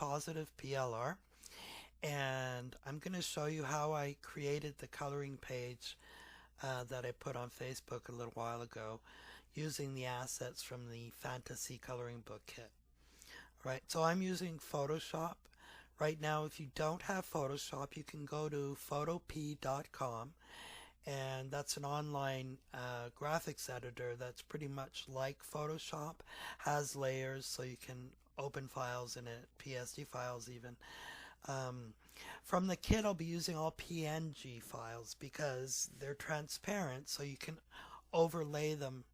positive PLR, and I'm going to show you how I created the coloring page that I put on Facebook a little while ago using the assets from the Fantasy Coloring Book Kit. Right, so I'm using Photoshop. Right now, if you don't have Photoshop, you can go to photop.com, and that's an online graphics editor that's pretty much like Photoshop, has layers so you can open files in it, PSD files even. From the kit, I'll be using all PNG files because they're transparent, so you can overlay them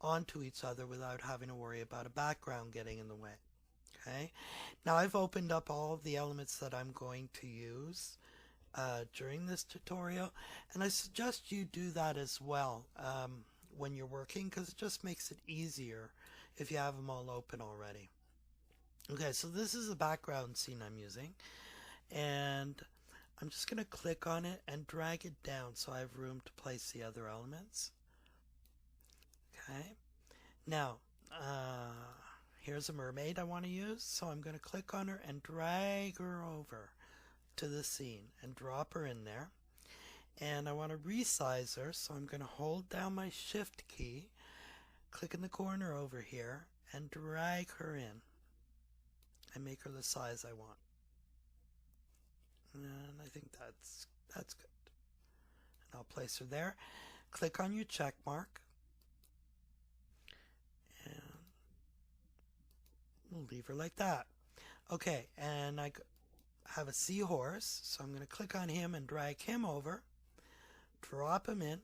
onto each other without having to worry about a background getting in the way. Okay, now I've opened up all of the elements that I'm going to use during this tutorial, and I suggest you do that as well when you're working, because it just makes it easier if you have them all open already. Okay, so this is the background scene I'm using, and I'm just going to click on it and drag it down so I have room to place the other elements. Okay, now here's a mermaid I want to use, so I'm going to click on her and drag her over to the scene and drop her in there. And I want to resize her, so I'm going to hold down my shift key, click in the corner over here, and drag her in and make her the size I want. And I think that's good. And I'll place her there. Click on your check mark, and we'll leave her like that. Okay, and I have a seahorse, so I'm going to click on him and drag him over, drop him in,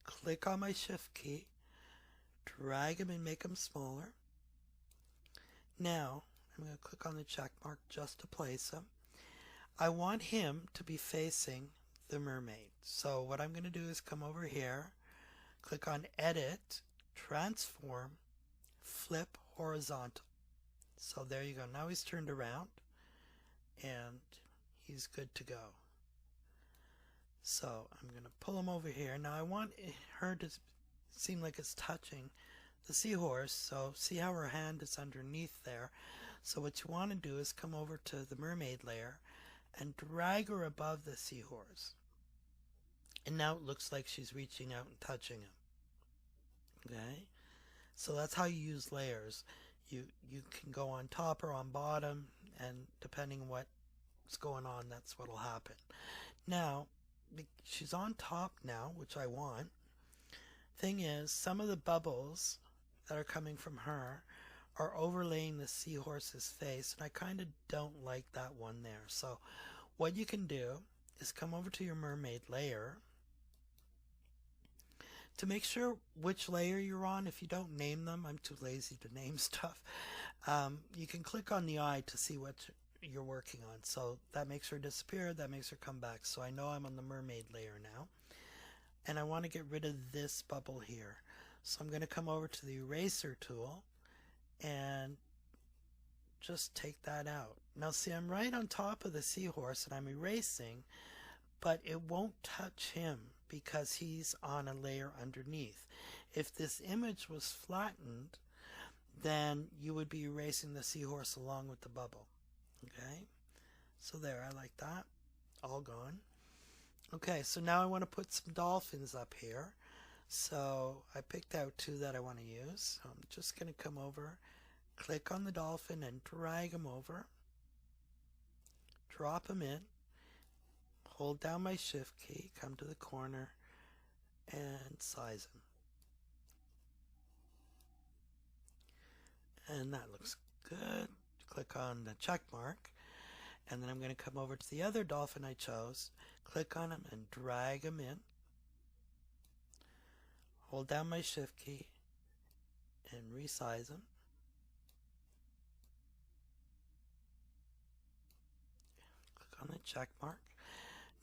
click on my shift key, drag him and make him smaller. Now I'm going to click on the check mark just to place him. I want him to be facing the mermaid, so what I'm going to do is come over here, click on Edit, Transform, Flip Horizontal. So there you go. Now he's turned around and he's good to go. So I'm going to pull him over here. Now I want her to seem like it's touching the seahorse, so see how her hand is underneath there. So what you want to do is come over to the mermaid layer and drag her above the seahorse. And now it looks like she's reaching out and touching him. Okay? So that's how you use layers. You can go on top or on bottom, and depending on what's going on, that's what'll happen. Now, she's on top now, which I want. Thing is, some of the bubbles that are coming from her are overlaying the seahorse's face, and I kind of don't like that one there. So what you can do is come over to your mermaid layer. To make sure which layer you're on, if you don't name them, I'm too lazy to name stuff, you can click on the eye to see what you're working on. So that makes her disappear, that makes her come back. So I know I'm on the mermaid layer now. And I want to get rid of this bubble here. So I'm going to come over to the eraser tool and just take that out. Now see, I'm right on top of the seahorse and I'm erasing, but it won't touch him because he's on a layer underneath. If this image was flattened, then you would be erasing the seahorse along with the bubble. Okay, so there, I like that. All gone. Okay, so now I want to put some dolphins up here. So I picked out two that I want to use. So I'm just going to come over, click on the dolphin and drag him over. Drop him in. Hold down my shift key, come to the corner, and size him. And that looks good. Click on the check mark, and then I'm going to come over to the other dolphin I chose, click on him and drag him in. Hold down my shift key and resize him. Click on the check mark.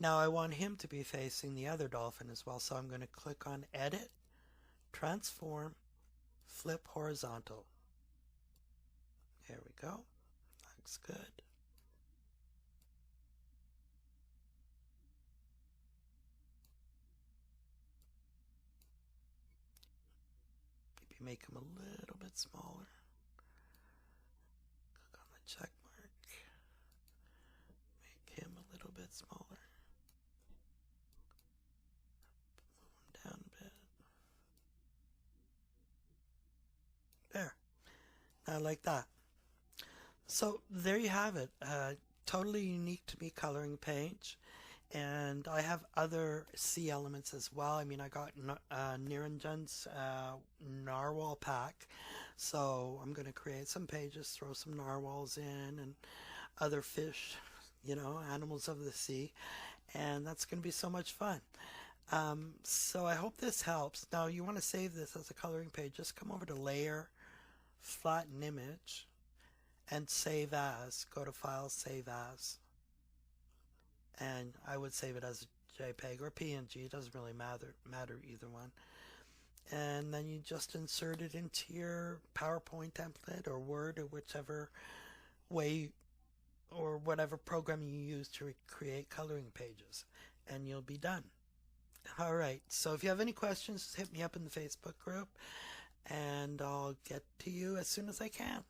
Now I want him to be facing the other dolphin as well, so I'm going to click on Edit, Transform, Flip Horizontal. There we go. Looks good. Maybe make him a little bit smaller. Click on the check mark. like that. So there you have it. Totally unique to me coloring page. And I have other sea elements as well. I mean, I got Niranjan's narwhal pack. So I'm going to create some pages, throw some narwhals in and other fish, animals of the sea. And that's going to be so much fun. So I hope this helps. Now you want to save this as a coloring page. Just come over to Layer, Flatten Image, and Save As. Go to File, Save As. And I would save it as a JPEG or PNG. It doesn't really matter either one. And then you just insert it into your PowerPoint template or Word or whichever way or whatever program you use to create coloring pages. And you'll be done. All right. So if you have any questions, hit me up in the Facebook group and I'll get to you as soon as I can.